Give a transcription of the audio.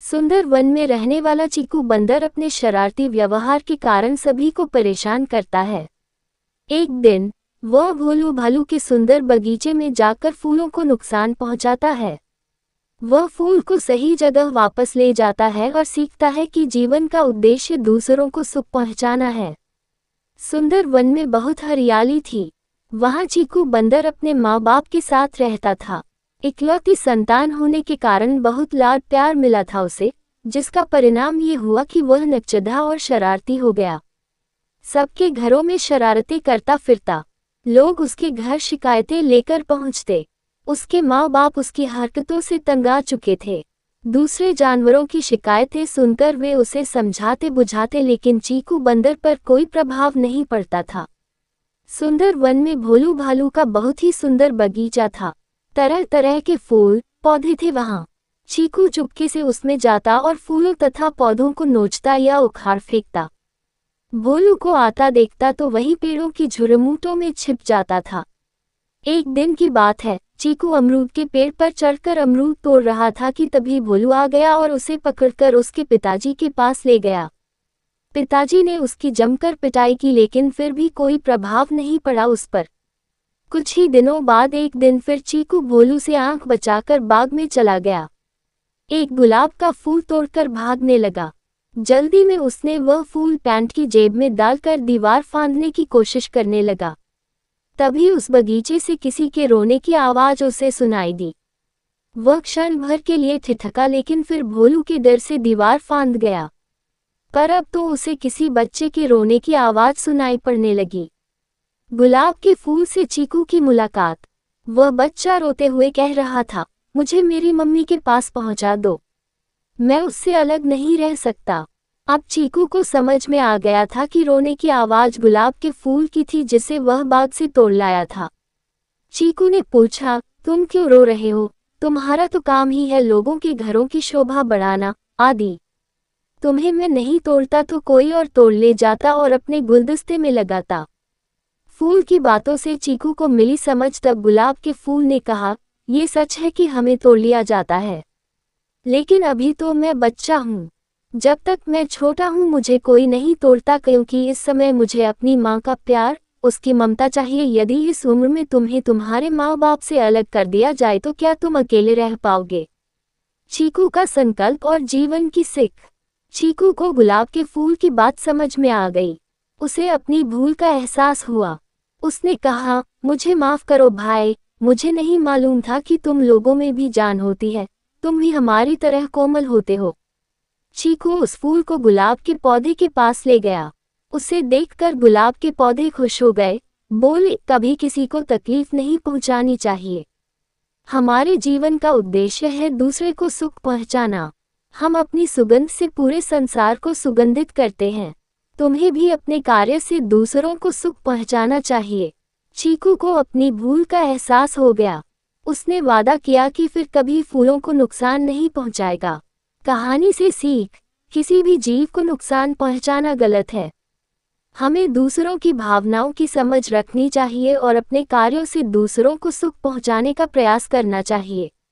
सुंदर वन में रहने वाला चीकू बंदर अपने शरारती व्यवहार के कारण सभी को परेशान करता है। एक दिन वह भोलू भालू के सुंदर बगीचे में जाकर फूलों को नुकसान पहुंचाता है। वह फूल को सही जगह वापस ले जाता है और सीखता है कि जीवन का उद्देश्य दूसरों को सुख पहुंचाना है। सुंदर वन में बहुत हरियाली थी। वहां चीकू बंदर अपने माँ बाप के साथ रहता था। इकलौती संतान होने के कारण बहुत लाड प्यार मिला था उसे, जिसका परिणाम ये हुआ कि वह नकचढ़ा और शरारती हो गया। सबके घरों में शरारतें करता फिरता। लोग उसके घर शिकायतें लेकर पहुंचते। उसके माँ बाप उसकी हरकतों से तंग आ चुके थे। दूसरे जानवरों की शिकायतें सुनकर वे उसे समझाते बुझाते, लेकिन चीकू बंदर पर कोई प्रभाव नहीं पड़ता था। सुंदर वन में भोलू भालू का बहुत ही सुंदर बगीचा था। तरह तरह के फूल पौधे थे वहां। चीकू चुपके से उसमें जाता और फूलों तथा पौधों को नोचता या उखाड़ फेंकता। भोलू को आता देखता तो वही पेड़ों की झुरमुटों में छिप जाता था। एक दिन की बात है, चीकू अमरूद के पेड़ पर चढ़कर अमरूद तोड़ रहा था कि तभी भोलू आ गया और उसे पकड़कर उसके पिताजी के पास ले गया। पिताजी ने उसकी जमकर पिटाई की, लेकिन फिर भी कोई प्रभाव नहीं पड़ा उस पर। कुछ ही दिनों बाद एक दिन फिर चीकू भोलू से आंख बचाकर बाग में चला गया। एक गुलाब का फूल तोड़कर भागने लगा। जल्दी में उसने वह फूल पैंट की जेब में डालकर दीवार फांदने की कोशिश करने लगा। तभी उस बगीचे से किसी के रोने की आवाज उसे सुनाई दी। वह क्षण भर के लिए ठिठका, लेकिन फिर भोलू के डर से दीवार फांद गया। पर अब तो उसे किसी बच्चे के रोने की आवाज सुनाई पड़ने लगी। गुलाब के फूल से चीकू की मुलाकात। वह बच्चा रोते हुए कह रहा था, मुझे मेरी मम्मी के पास पहुंचा दो, मैं उससे अलग नहीं रह सकता। अब चीकू को समझ में आ गया था कि रोने की आवाज गुलाब के फूल की थी, जिसे वह बाग से तोड़ लाया था। चीकू ने पूछा, तुम क्यों रो रहे हो? तुम्हारा तो काम ही है लोगों के घरों की शोभा बढ़ाना आदि। तुम्हें मैं नहीं तोड़ता तो कोई और तोड़ ले जाता और अपने गुलदस्ते में लगाता। फूल की बातों से चीकू को मिली समझ। तब गुलाब के फूल ने कहा, ये सच है कि हमें तोड़ लिया जाता है, लेकिन अभी तो मैं बच्चा हूँ। जब तक मैं छोटा हूँ मुझे कोई नहीं तोड़ता, क्योंकि इस समय मुझे अपनी माँ का प्यार, उसकी ममता चाहिए। यदि इस उम्र में तुम्हें तुम्हारे माँ बाप से अलग कर दिया जाए तो क्या तुम अकेले रह पाओगे? चीकू का संकल्प और जीवन की सीख। चीकू को गुलाब के फूल की बात समझ में आ गई। उसे अपनी भूल का एहसास हुआ। उसने कहा, मुझे माफ करो भाई, मुझे नहीं मालूम था कि तुम लोगों में भी जान होती है, तुम भी हमारी तरह कोमल होते हो। चीकू उस फूल को गुलाब के पौधे के पास ले गया। उसे देखकर गुलाब के पौधे खुश हो गए। बोले, कभी किसी को तकलीफ नहीं पहुंचानी चाहिए। हमारे जीवन का उद्देश्य है दूसरे को सुख पहुंचाना। हम अपनी सुगंध से पूरे संसार को सुगंधित करते हैं। तुम्हें भी अपने कार्य से दूसरों को सुख पहुंचाना चाहिए। चीकू को अपनी भूल का एहसास हो गया। उसने वादा किया कि फिर कभी फूलों को नुकसान नहीं पहुंचाएगा। कहानी से सीख, किसी भी जीव को नुकसान पहुंचाना गलत है। हमें दूसरों की भावनाओं की समझ रखनी चाहिए और अपने कार्यों से दूसरों को सुख पहुंचाने का प्रयास करना चाहिए।